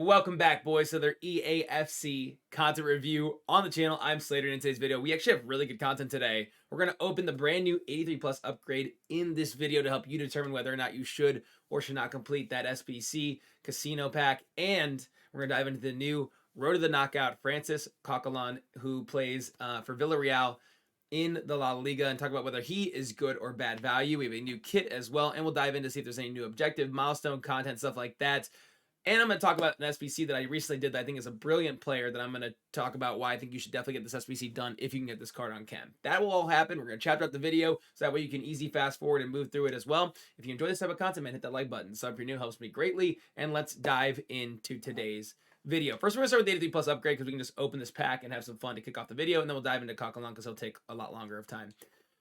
Welcome back, boys, to their eafc content review on the channel. I'm Slater, and in today's video, we actually have really good content today. We're going to open the brand new 83 plus upgrade in this video to help you determine whether or not you should or should not complete that SBC casino pack. And we're going to dive into the new Road to the Knockout Francis Coquelin, who plays for Villarreal in the La Liga, and talk about whether he is good or bad value. We have a new kit as well, and we'll dive in to see if there's any new objective, milestone content, stuff like that. And I'm going to talk about an SBC that I recently did that I think is a brilliant player, that I'm going to talk about why I think you should definitely get this SBC done if you can get this card on chem. That will all happen. We're going to chapter out the video so that way you can easy fast forward and move through it as well. If you enjoy this type of content, man, hit that like button. Sub if you're new, helps me greatly. And let's dive into today's video. First, we're going to start with the 83 plus upgrade because we can just open this pack and have some fun to kick off the video. And then we'll dive into Coquelin because it'll take a lot longer of time.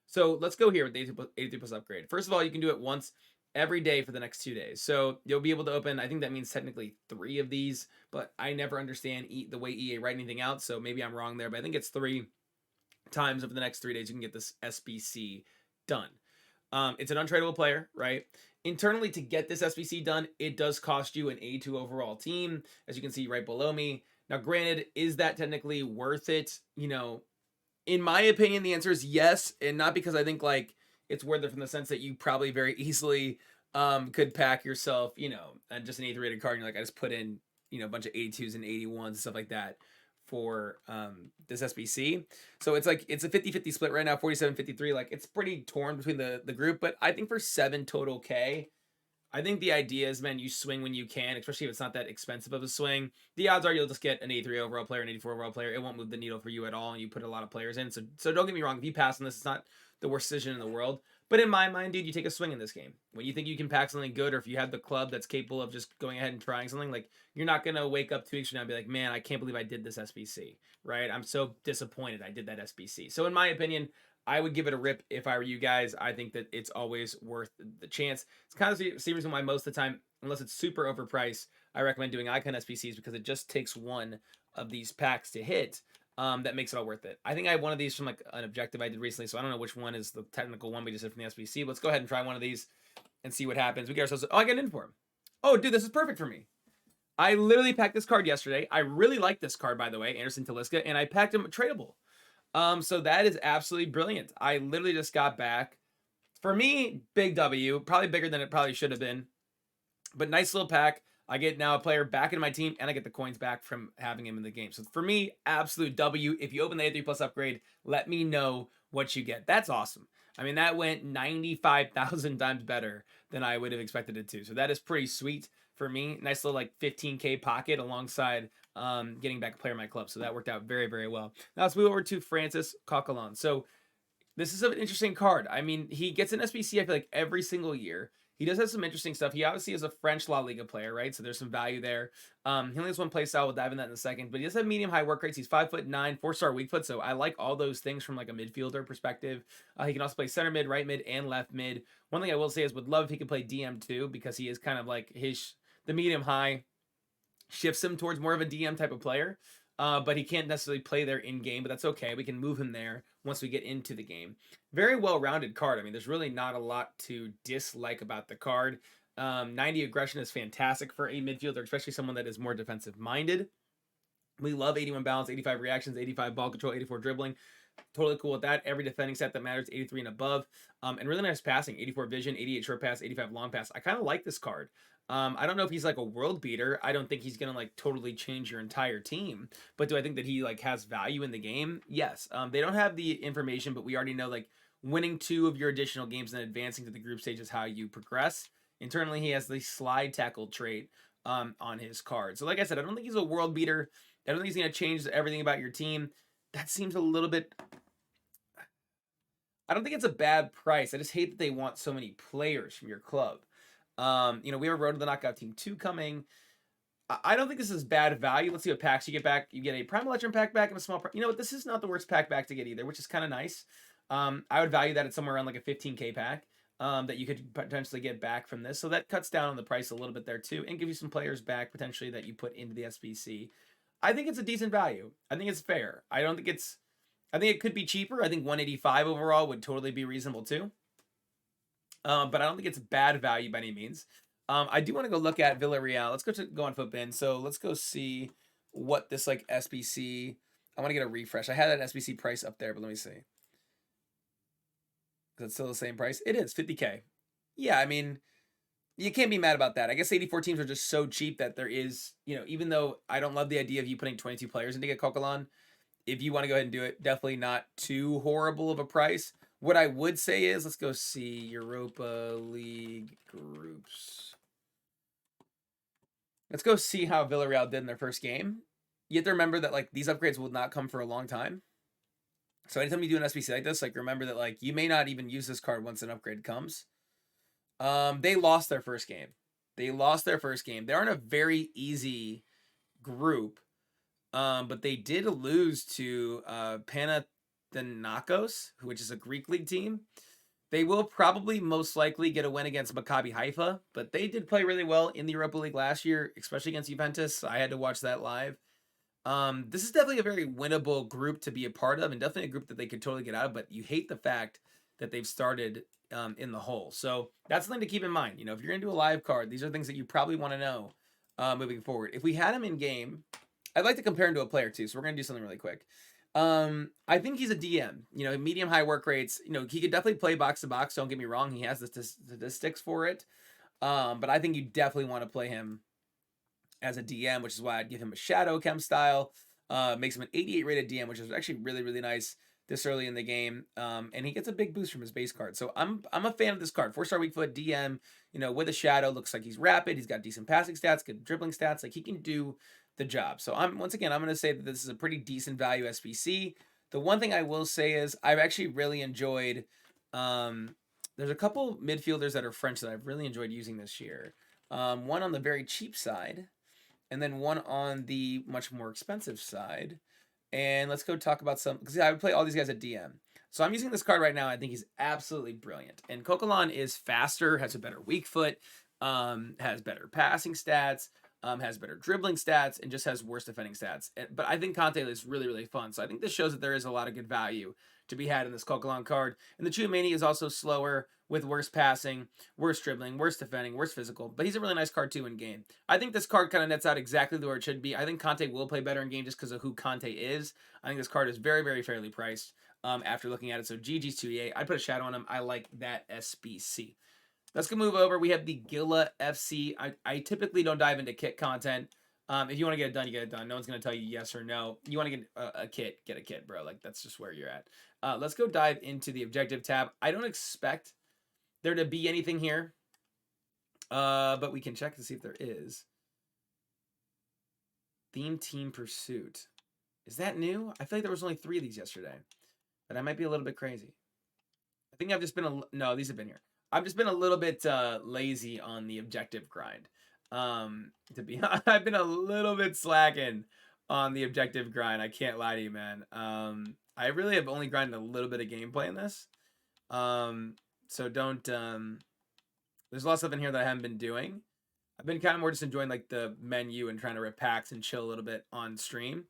So let's go here with the 83 plus upgrade. First of all, you can do it once every day for the next 2 days. So you'll be able to open, I think that means technically 3 of these, but I never understand the way EA write anything out, so maybe I'm wrong there, but I think it's 3 times over the next 3 days you can get this SBC done. It's an untradeable player, right? Internally, to get this SBC done, it does cost you an 82 overall team, as you can see right below me. Now, granted, is that technically worth it? You know, in my opinion, the answer is yes, and not because I think like it's worth it from the sense that you probably very easily could pack yourself, you know, just an 8th rated card. And you're like, I just put in, you know, a bunch of 82s and 81s and stuff like that for this SBC. So it's like, it's a 50-50 split right now, 47-53. Like, it's pretty torn between the group, but I think for 7 total K, I think the idea is, man, you swing when you can, especially if it's not that expensive of a swing. The odds are you'll just get an 83 overall player, an 84 overall player. It won't move the needle for you at all, and you put a lot of players in. So don't get me wrong. If you pass on this, it's not the worst decision in the world. But in my mind, dude, you take a swing in this game. When you think you can pack something good, or if you have the club that's capable of just going ahead and trying something, like, you're not going to wake up 2 weeks from now and be like, man, I can't believe I did this SBC, right? I'm so disappointed I did that SBC. So in my opinion, I would give it a rip if I were you guys. I think that it's always worth the chance. It's kind of the same reason why most of the time, unless it's super overpriced, I recommend doing icon SBCs, because it just takes one of these packs to hit. That makes it all worth it. I think I have one of these from like an objective I did recently, so I don't know which one is the technical one we just did from the SBC. Let's go ahead and try one of these and see what happens. We get ourselves, oh, I got an inform. Oh, dude, this is perfect for me. I literally packed this card yesterday. I really like this card, by the way, Anderson Talisca, and I packed him tradable. So that is absolutely brilliant. I literally just got back. For me, big W, probably bigger than it probably should have been, but nice little pack. I get now a player back into my team, and I get the coins back from having him in the game. So for me, absolute W. If you open the 83 plus upgrade, let me know what you get. That's awesome. I mean, that went 95,000 times better than I would have expected it to. So that is pretty sweet for me. Nice little like 15K pocket alongside getting back a player in my club. So that worked out very, very well. Now let's move over to Francis Coquelin. So this is an interesting card. I mean, he gets an SBC, I feel like, every single year. He does have some interesting stuff. He obviously is a French La Liga player, right? So there's some value there. He only has one play style. We'll dive in that in a second. But he does have medium-high work rates. He's 5'9", 4-star weak foot. So I like all those things from like a midfielder perspective. He can also play center mid, right mid, and left mid. One thing I will say is would love if he could play DM too, because he is kind of like the medium-high shifts him towards more of a DM type of player. But he can't necessarily play there in-game, but that's okay. We can move him there once we get into the game. Very well-rounded card. I mean, there's really not a lot to dislike about the card. 90 aggression is fantastic for a midfielder, especially someone that is more defensive-minded. We love 81 balance, 85 reactions, 85 ball control, 84 dribbling. Totally cool with that. Every defending set that matters, 83 and above. And really nice passing, 84 vision, 88 short pass, 85 long pass. I kind of like this card. I don't know if he's like a world beater. I don't think he's going to like totally change your entire team. But do I think that he like has value in the game? Yes. They don't have the information, but we already know like winning 2 of your additional games and advancing to the group stage is how you progress. Internally, he has the slide tackle trait on his card. So like I said, I don't think he's a world beater. I don't think he's going to change everything about your team. That seems a little bit... I don't think it's a bad price. I just hate that they want so many players from your club. You know, we have a Road to the Knockout Team 2 coming. I don't think this is bad value. Let's see what packs you get back. You get a Prime Electrum pack back and a small... You know what? This is not the worst pack back to get either, which is kind of nice. I would value that at somewhere around like a 15K pack that you could potentially get back from this. So that cuts down on the price a little bit there too, and give you some players back potentially that you put into the SBC. I think it's a decent value. I think it's fair. I think it could be cheaper. I think 185 overall would totally be reasonable too. But I don't think it's bad value by any means. I do want to go look at Villarreal. Let's go on Footbin. So let's go see what this like SBC. I want to get a refresh. I had that SBC price up there, but let me see. Is it still the same price? It is 50K. Yeah, I mean, you can't be mad about that. I guess 84 teams are just so cheap that there is, even though I don't love the idea of you putting 22 players in to get Coquelin, if you want to go ahead and do it, definitely not too horrible of a price. What I would say is, let's go see Europa League groups. Let's go see how Villarreal did in their first game. You have to remember that like these upgrades will not come for a long time. So anytime you do an SBC like this, like remember that like you may not even use this card once an upgrade comes. They lost their first game. They're in a very easy group. But they did lose to Panathinaikos, which is a Greek league team. They will probably most likely get a win against Maccabi Haifa, but they did play really well in the Europa League last year, especially against Juventus. I had to watch that live. This is definitely a very winnable group to be a part of, and definitely a group that they could totally get out of, but you hate the fact that they've started in the hole. So that's something to keep in mind. If you're going to do a live card, these are things that you probably want to know moving forward. If we had him in game, I'd like to compare him to a player too, so we're going to do something really quick. I think he's a DM, medium high work rates. He could definitely play box to box. Don't get me wrong. He has the statistics for it. But I think you definitely want to play him as a DM, which is why I'd give him a shadow chemstyle. Makes him an 88 rated DM, which is actually really, really nice this early in the game. And he gets a big boost from his base card. So I'm a fan of this card. 4-star weak foot DM, with a shadow, looks like he's rapid. He's got decent passing stats, good dribbling stats. Like he can do the job. So I'm going to say that this is a pretty decent value SBC. The one thing I will say is I've actually really enjoyed, there's a couple midfielders that are French that I've really enjoyed using this year. One on the very cheap side, and then one on the much more expensive side. And let's go talk about some, because I would play all these guys at DM. So I'm using this card right now. I think he's absolutely brilliant. And Coquelin is faster, has a better weak foot, has better passing stats, has better dribbling stats, and just has worse defending stats. But I think Conte is really, really fun. So I think this shows that there is a lot of good value to be had in this Coquelin card. And the Chouameni is also slower, with worse passing, worse dribbling, worse defending, worse physical. But he's a really nice card too in game. I think this card kind of nets out exactly where it should be. I think Conte will play better in game just because of who Conte is. I think this card is very, very fairly priced after looking at it. So GG's 2EA. I'd put a shadow on him. I like that SBC. Let's go move over. We have the Gila FC. I typically don't dive into kit content. If you want to get it done, you get it done. No one's going to tell you yes or no. You want to get a kit, get a kit, bro. Like, that's just where you're at. Let's go dive into the objective tab. I don't expect there to be anything here, but we can check to see if there is. Theme Team Pursuit. Is that new? I feel like there was only 3 of these yesterday, but I might be a little bit crazy. I think I've just been no, these have been here. I've just been a little bit lazy on the objective grind. To be honest, I've been a little bit slacking on the objective grind. I can't lie to you, man. I really have only grinded a little bit of gameplay in this. So don't, there's a lot of stuff in here that I haven't been doing. I've been kind of more just enjoying like the menu and trying to rip packs and chill a little bit on stream.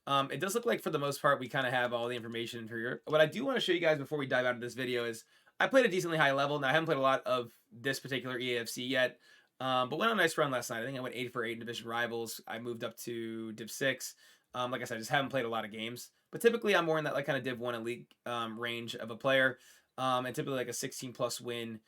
It does look like for the most part, we kind of have all the information for here. What I do want to show you guys before we dive out of this video is I played a decently high level. Now I haven't played a lot of this particular eafc yet, but went on a nice run last night. I think I went 8 for 8 in division rivals. I moved up to div 6. Like I said, I just haven't played a lot of games, but typically I'm more in that like kind of div 1 elite range of a player. And typically like a 16+ win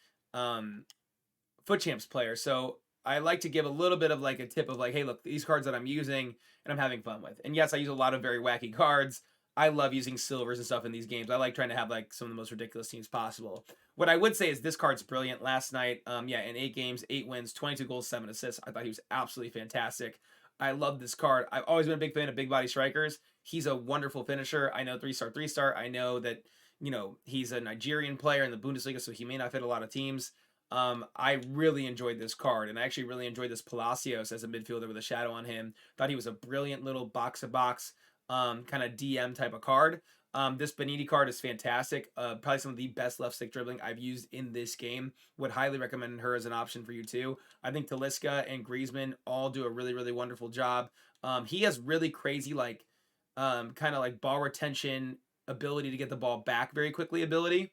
foot champs player. So I like to give a little bit of like a tip of like, hey, look, these cards that I'm using and I'm having fun with. And yes, I use a lot of very wacky cards. I love using silvers and stuff in these games. I like trying to have like some of the most ridiculous teams possible. What I would say is this card's brilliant. Last night, yeah, in 8 games, 8 wins, 22 goals, 7 assists. I thought he was absolutely fantastic. I love this card. I've always been a big fan of big body strikers. He's a wonderful finisher. I know 3-star, 3-star. I know that, he's a Nigerian player in the Bundesliga, so he may not fit a lot of teams. I really enjoyed this card, and I actually really enjoyed this Palacios as a midfielder with a shadow on him. Thought he was a brilliant little box-to-box kind of DM type of card. This Beniti card is fantastic. Probably some of the best left stick dribbling I've used in this game. Would highly recommend her as an option for you too. I think Talisca and Griezmann all do a really, really wonderful job. He has really crazy like kind of like ball retention ability to get the ball back very quickly ability.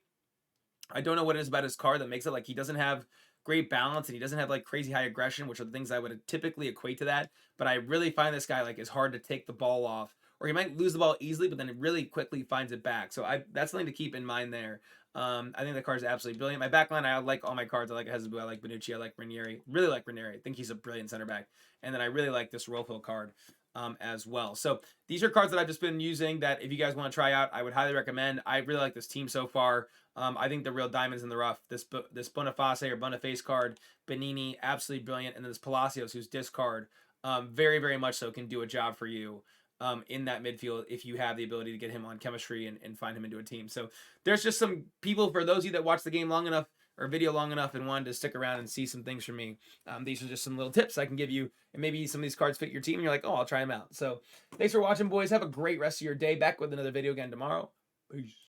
I don't know what it is about his card that makes it like he doesn't have great balance, and he doesn't have like crazy high aggression, which are the things I would typically equate to that. But I really find this guy like is hard to take the ball off, or he might lose the ball easily, but then it really quickly finds it back. So that's something to keep in mind there. I think the card is absolutely brilliant. My backline, I like all my cards. I like Hezbollah, I like Benucci, I like Ranieri. Really like Ranieri. I think he's a brilliant center back. And then I really like this Rolfo card as well. So these are cards that I've just been using that if you guys want to try out, I would highly recommend. I really like this team so far. I think the real diamonds in the rough. This Boniface or Boniface card, Benini, absolutely brilliant. And then this Palacios, who's discard, very, very much so can do a job for you. In that midfield, if you have the ability to get him on chemistry and find him into a team. So there's just some people, for those of you that watch the game long enough or video long enough and wanted to stick around and see some things from me, these are just some little tips I can give you, and maybe some of these cards fit your team and you're like, oh, I'll try them out. So thanks for watching, boys. Have a great rest of your day. Back with another video again tomorrow. Peace.